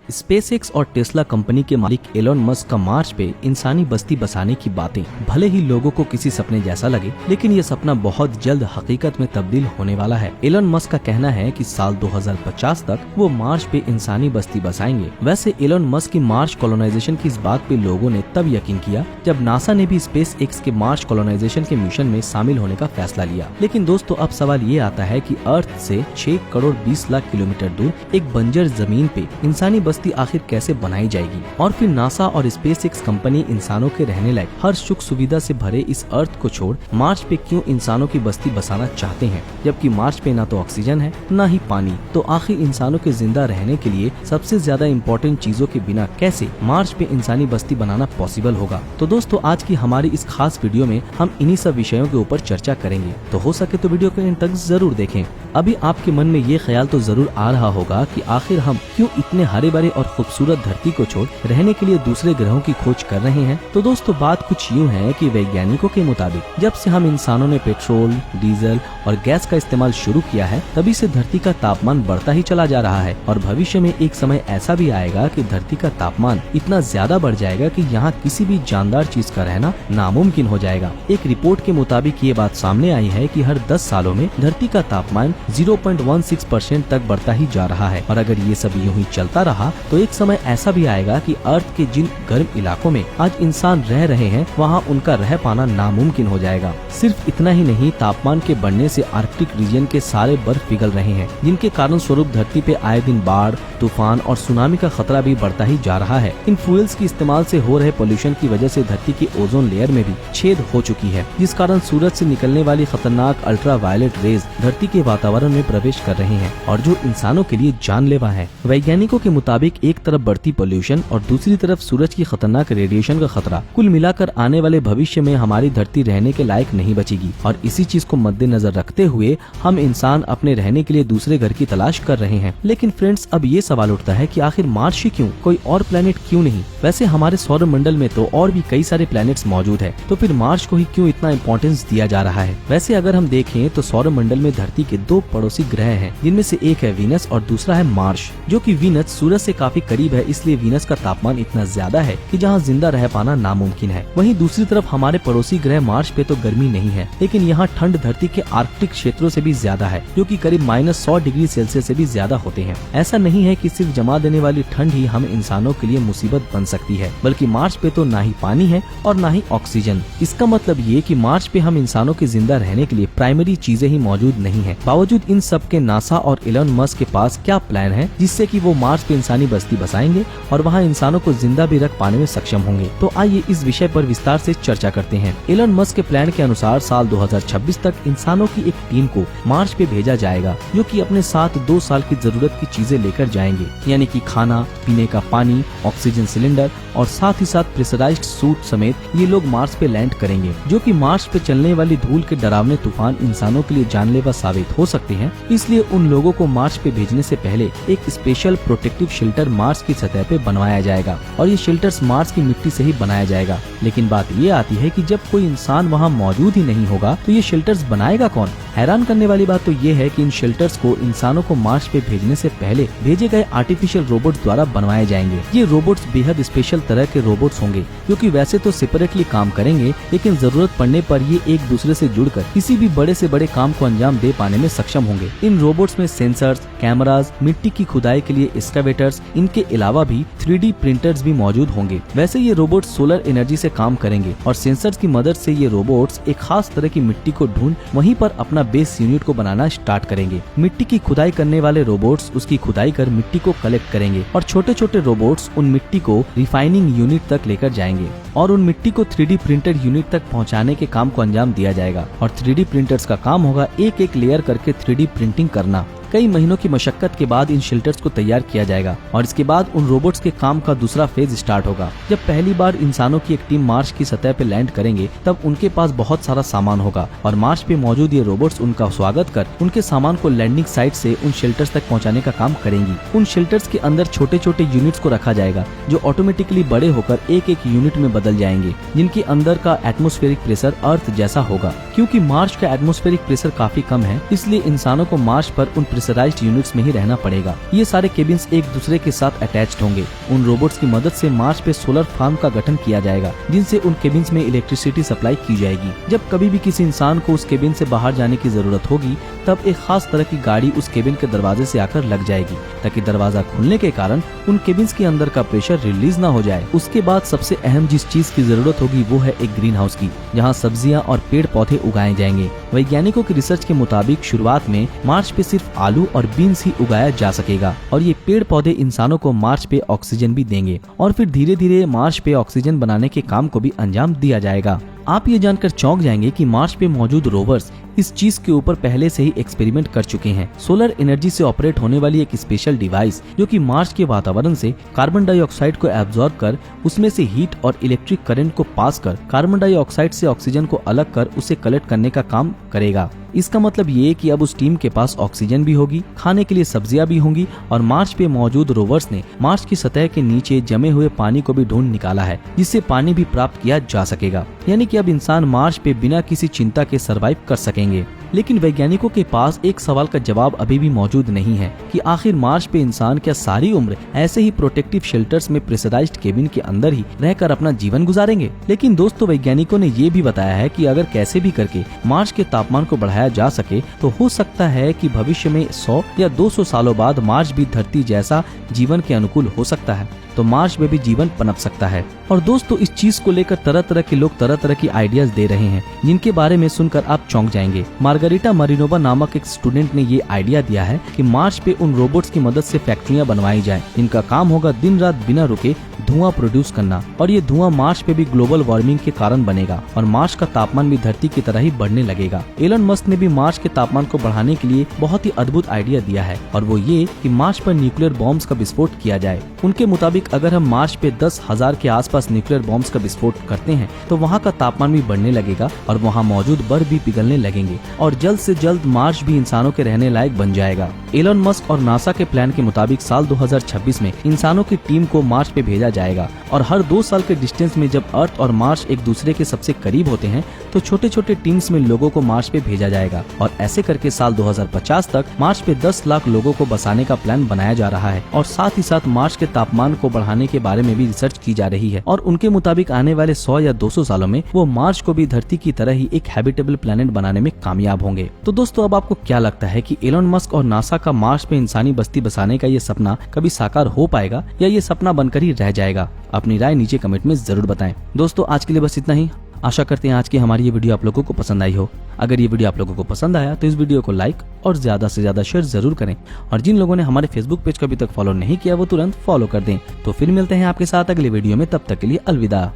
SpaceX और Tesla company के मालिक एलन मस्क का मार्च पे इंसानी बस्ती बसाने की बातें भले ही लोगों को किसी सपने जैसा लगे, लेकिन ये सपना बहुत जल्द हकीकत में तब्दील होने वाला है। एलन मस्क का कहना है कि साल 2050 तक वो मार्च पे इंसानी बस्ती बसाएंगे। वैसे एलन मस्क की मार्च कॉलोनाइजेशन की इस बात पे लोगों ने तब यकीन किया जब नासा ने भी स्पेसएक्स के मार्च कॉलोनाइजेशन के मिशन में शामिल होने का फैसला लिया। लेकिन दोस्तों, अब सवाल ये आता है कि अर्थ से 6 करोड़ 20 लाख किलोमीटर दूर एक बंजर जमीन पे इंसानी बस्ती आखिर कैसे बनाई जाएगी, और फिर नासा और स्पेसएक्स कंपनी इंसानों के रहने लायक हर सुख सुविधा से भरे इस अर्थ को छोड़ मार्च पे क्यों इंसानों की बस्ती बसाना चाहते हैं, जबकि मार्च पे ना तो ऑक्सीजन है ना ही पानी। तो आखिर इंसानों के जिंदा रहने के लिए सबसे ज्यादा इम्पोर्टेंट चीजों के बिना कैसे मार्च पे इंसानी बस्ती बनाना पॉसिबल होगा। तो दोस्तों, आज की हमारी इस खास वीडियो में हम इन्हीं सब विषयों के ऊपर चर्चा करेंगे, तो हो सके तो वीडियो को एंड तक जरूर देखें। अभी आपके मन में ये ख्याल तो जरूर आ रहा होगा कि आखिर हम क्यों इतने हरे भरे और खूबसूरत धरती को छोड़ रहने के लिए दूसरे ग्रहों की खोज कर रहे हैं। तो दोस्तों, बात कुछ यूँ है कि वैज्ञानिकों के मुताबिक जब से हम इंसानों ने पेट्रोल, डीजल और गैस का इस्तेमाल शुरू किया है, तभी से धरती का तापमान बढ़ता ही चला जा रहा है, और भविष्य में एक समय ऐसा भी आएगा कि धरती का तापमान इतना ज्यादा बढ़ जाएगा कि यहाँ किसी भी जानदार चीज का रहना नामुमकिन हो जाएगा। एक रिपोर्ट के मुताबिक ये बात सामने आई है कि हर 10 सालों में धरती का तापमान 0.16% तक बढ़ता ही जा रहा है, और अगर ये सब यूं ही चलता रहा तो एक समय ऐसा भी आएगा कि अर्थ के जिन गर्म इलाकों में आज इंसान रह रहे हैं, वहाँ उनका रह पाना नामुमकिन हो जाएगा। सिर्फ इतना ही नहीं, तापमान के बढ़ने से आर्कटिक रीजन के सारे बर्फ पिघल रहे हैं, जिनके कारण स्वरूप धरती पे आए दिन बाढ़, तूफान और सुनामी का खतरा भी बढ़ता ही जा रहा है। इन फ्यूल्स के इस्तेमाल से हो रहे पोल्यूशन की वजह से धरती की ओजोन लेयर में भी छेद हो चुकी है, जिस कारण सूरज से निकलने वाली खतरनाक अल्ट्रा वायलेट रेज धरती के वातावरण में प्रवेश कर रहे हैं, और जो इंसानों के लिए जानलेवा है। वैज्ञानिकों के मुताबिक एक तरफ बढ़ती पोल्यूशन और दूसरी तरफ सूरज की खतरनाक रेडिएशन का खतरा, कुल मिलाकर आने वाले भविष्य में हमारी धरती रहने के लायक नहीं बचेगी। और इसी चीज को मद्देनजर रखते हुए हम इंसान अपने रहने के लिए दूसरे घर की तलाश कर रहे हैं। लेकिन फ्रेंड्स, अब ये सवाल उठता है कि आखिर मार्च ही क्यों, कोई और प्लेनेट क्यों नहीं? वैसे हमारे सौर मंडल में तो और भी कई सारे प्लैनेट्स मौजूद है, तो फिर मार्च को ही क्यों इतना इम्पोर्टेंस दिया जा रहा है? वैसे अगर हम देखें तो सौर मंडल में धरती के 2 पड़ोसी ग्रह हैं, जिनमें से एक है वीनस और दूसरा है मार्स। जो कि वीनस सूरज से काफी करीब है, इसलिए वीनस का तापमान इतना ज्यादा है कि जहाँ जिंदा रह पाना नामुमकिन है। वहीं दूसरी तरफ हमारे पड़ोसी ग्रह मार्स पे तो गर्मी नहीं है, लेकिन यहाँ ठंड धरती के आर्कटिक क्षेत्रों से भी ज्यादा है, जो कि करीब -100 डिग्री सेल्सियस से भी ज्यादा होते हैं। ऐसा नहीं है कि सिर्फ जमा देने वाली ठंड ही हम इंसानों के लिए मुसीबत बन सकती है, बल्कि मार्स पे तो ना ही पानी है और ना ही ऑक्सीजन। इसका मतलब ये कि मार्च पे हम इंसानों के जिंदा रहने के लिए प्राइमरी चीजें ही मौजूद नहीं है। बावजूद इन सब के नासा और एलन मस्क के पास क्या प्लान है जिससे कि वो मार्च पे इंसानी बस्ती बसाएंगे और वहाँ इंसानों को जिंदा भी रख पाने में सक्षम होंगे? तो आइए इस विषय पर विस्तार से चर्चा करते हैं। एलन मस्क के प्लान के अनुसार साल 2026 तक इंसानों की एक टीम को मार्च पे भेजा जाएगा, जो कि अपने साथ 2 साल की जरूरत की चीजें लेकर जाएंगे, यानी कि खाना, पीने का पानी, ऑक्सीजन सिलेंडर और साथ ही साथ प्रेशराइज्ड सूट समेत ये लोग मार्च पे लैंड करेंगे। जो कि मार्च पे चलने वाली धूल के डरावने तूफान इंसानों के लिए जानलेवा साबित हो सकते हैं, इसलिए उन लोगों को मार्च पे भेजने से पहले एक स्पेशल प्रोटेक्टिव शेल्टर मार्च की सतह पे बनवाया जाएगा, और ये शेल्टर्स मार्च की मिट्टी से ही बनाया जाएगा। लेकिन बात ये आती है कि जब कोई इंसान वहाँ मौजूद ही नहीं होगा तो ये शेल्टर्स बनाएगा कौन? हैरान करने वाली बात तो ये है कि इन शेल्टर्स को इंसानों को मार्च पे भेजने से पहले भेजे गए आर्टिफिशियल रोबोट्स द्वारा बनवाए जाएंगे। ये रोबोट्स बेहद स्पेशल तरह के रोबोट्स होंगे, जो कि वैसे तो सेपरेटली काम करेंगे, लेकिन जरूरत पड़ने पर ये एक दूसरे से जुड़कर किसी भी बड़े से बड़े काम को अंजाम दे पाने में सक्षम होंगे। इन रोबोट्स में सेंसर्स, कैमराज, मिट्टी की खुदाई के लिए एक्सकावेटर्स, इनके अलावा भी 3D प्रिंटर्स भी मौजूद होंगे। वैसे ये रोबोट्स सोलर एनर्जी से काम करेंगे, और सेंसर्स की मदद से ये रोबोट्स एक खास तरह की मिट्टी को ढूंढ वहीं पर अपना बेस यूनिट को बनाना स्टार्ट करेंगे। मिट्टी की खुदाई करने वाले रोबोट्स उसकी खुदाई कर मिट्टी को कलेक्ट करेंगे, और छोटे छोटे रोबोट्स उन मिट्टी को रिफाइनिंग यूनिट तक लेकर जाएंगे, और उन मिट्टी को 3D प्रिंटेड यूनिट तक पहुंचाने के काम को अंजाम दिया जाएगा। और 3D प्रिंटर्स का काम होगा एक एक लेयर करके 3D प्रिंटिंग करना। कई महीनों की मशक्कत के बाद इन शेल्टर्स को तैयार किया जाएगा, और इसके बाद उन रोबोट्स के काम का दूसरा फेज स्टार्ट होगा। जब पहली बार इंसानों की एक टीम मार्च की सतह पे लैंड करेंगे, तब उनके पास बहुत सारा सामान होगा, और मार्च पे मौजूद ये रोबोट्स उनका स्वागत कर उनके सामान को लैंडिंग साइट से उन शेल्टर्स तक पहुंचाने का काम करेंगी। उन शेल्टर्स के अंदर छोटे छोटे यूनिट्स को रखा जाएगा, जो ऑटोमेटिकली बड़े होकर एक एक यूनिट में बदल जाएंगे, जिनके अंदर का एटमॉस्फेरिक प्रेशर अर्थ जैसा होगा। क्योंकि मार्च का एटमॉस्फेरिक प्रेशर काफी कम है, इसलिए इंसानों को मार्च पर उन प्रेशराइज्ड यूनिट्स में ही रहना पड़ेगा। ये सारे केबिन्स एक दूसरे के साथ अटैच्ड होंगे। उन रोबोट्स की मदद से मार्स पे सोलर फार्म का गठन किया जाएगा, जिनसे उन केबिन्स में इलेक्ट्रिसिटी सप्लाई की जाएगी। जब कभी भी किसी इंसान को उस केबिन से बाहर जाने की जरूरत होगी, तब एक खास तरह की गाड़ी उस केबिन के दरवाजे से आकर लग जाएगी, ताकि दरवाजा खुलने के कारण उन केबिन्स के अंदर का प्रेशर रिलीज ना हो जाए। उसके बाद सबसे अहम जिस चीज की जरूरत होगी वो है एक ग्रीन हाउस की, जहाँ सब्जियां और पेड़ पौधे उगाए जाएंगे। वैज्ञानिकों की रिसर्च के मुताबिक शुरुआत में मार्स पे सिर्फ आलू और बीन्स ही उगाया जा सकेगा, और ये पेड़ पौधे इंसानों को मार्स पे ऑक्सीजन भी देंगे, और फिर धीरे धीरे मार्स पे ऑक्सीजन बनाने के काम को भी अंजाम दिया जाएगा। आप ये जानकर चौंक जाएंगे कि मार्स पे मौजूद रोवर्स इस चीज के ऊपर पहले से ही एक्सपेरिमेंट कर चुके हैं। सोलर एनर्जी से ऑपरेट होने वाली एक स्पेशल डिवाइस, जो कि मार्स के वातावरण से कार्बन डाइऑक्साइड को एब्जॉर्ब कर उसमें से हीट और इलेक्ट्रिक करंट को पास कर कार्बन डाइऑक्साइड से ऑक्सीजन को अलग कर उसे कलेक्ट करने का काम करेगा। इसका मतलब ये कि अब उस टीम के पास ऑक्सीजन भी होगी, खाने के लिए सब्जियां भी होंगी, और मार्स पे मौजूद रोवर्स ने मार्स की सतह के नीचे जमे हुए पानी को भी ढूंढ निकाला है, जिससे पानी भी प्राप्त किया जा सकेगा। यानी कि अब इंसान मार्स पे बिना किसी चिंता के सर्वाइव कर सकेंगे। लेकिन वैज्ञानिकों के पास एक सवाल का जवाब अभी भी मौजूद नहीं है कि आखिर मार्स पे इंसान क्या सारी उम्र ऐसे ही प्रोटेक्टिव शेल्टर्स में प्रेशराइज्ड केबिन के अंदर ही रहकर अपना जीवन गुजारेंगे। लेकिन दोस्तों, वैज्ञानिकों ने ये भी बताया है कि अगर कैसे भी करके मार्स के तापमान को बढ़ाया जा सके, तो हो सकता है कि भविष्य में 100 या 200 सालों बाद मार्स भी धरती जैसा जीवन के अनुकूल हो सकता है, तो मार्स में भी जीवन पनप सकता है। और दोस्तों, इस चीज को लेकर तरह तरह के लोग तरह तरह की आइडियाज दे रहे हैं, जिनके बारे में सुनकर आप चौंक जाएंगे। मार्गरिटा मरिनोवा नामक एक स्टूडेंट ने ये आइडिया दिया है कि मार्स पे उन रोबोट्स की मदद से फैक्ट्रियां बनवाई जाए, जिनका काम होगा दिन रात बिना रुके धुआं प्रोड्यूस करना, और ये धुआं मार्स पे भी ग्लोबल वार्मिंग के कारण बनेगा, और मार्स का तापमान भी धरती की तरह ही बढ़ने लगेगा। एलन मस्क ने भी मार्स के तापमान को बढ़ाने के लिए बहुत ही अद्भुत आइडिया दिया है, और वो ये कि मार्स पर न्यूक्लियर बॉम्ब्स का विस्फोट किया जाए। उनके मुताबिक अगर हम मार्स पे 10,000 के आसपास न्यूक्लियर बॉम्ब्स का विस्फोट करते हैं, तो वहाँ का तापमान भी बढ़ने लगेगा, और वहाँ मौजूद बर्फ भी पिघलने लगेंगे, और जल्द से जल्द मार्स भी इंसानों के रहने लायक बन जाएगा। एलन मस्क और नासा के प्लान के मुताबिक साल 2026 में इंसानों की टीम को मार्स पे भेजा जाएगा, और हर 2 साल के डिस्टेंस में जब अर्थ और मार्स एक दूसरे के सबसे करीब होते हैं, तो छोटे छोटे टीम्स में लोगों को मार्स पे भेजा जाएगा, और ऐसे करके साल 2050 तक मार्स पे 10 लाख लोगों को बसाने का प्लान बनाया जा रहा है। और साथ ही साथ मार्स के तापमान को बढ़ाने के बारे में भी रिसर्च की जा रही है, और उनके मुताबिक आने वाले 100 या 200 सालों में वो मार्स को भी धरती की तरह ही एक हैबिटेबल प्लेनेट बनाने में कामयाब होंगे। तो दोस्तों, अब आपको क्या लगता है कि एलन मस्क और नासा का मार्स पे इंसानी बस्ती बसाने का ये सपना कभी साकार हो पाएगा, या ये सपना बनकर ही रह जाएगा? अपनी राय नीचे कमेंट में जरूर बताएं। दोस्तों, आज के लिए बस इतना ही। आशा करते हैं आज की हमारी ये वीडियो आप लोगों को पसंद आई हो। अगर ये वीडियो आप लोगों को पसंद आया तो इस वीडियो को लाइक और ज्यादा से ज्यादा शेयर जरूर करें, और जिन लोगों ने हमारे फेसबुक पेज को अभी तक फॉलो नहीं किया वो तुरंत फॉलो कर दें। तो फिर मिलते हैं आपके साथ अगले वीडियो में, तब तक के लिए अलविदा।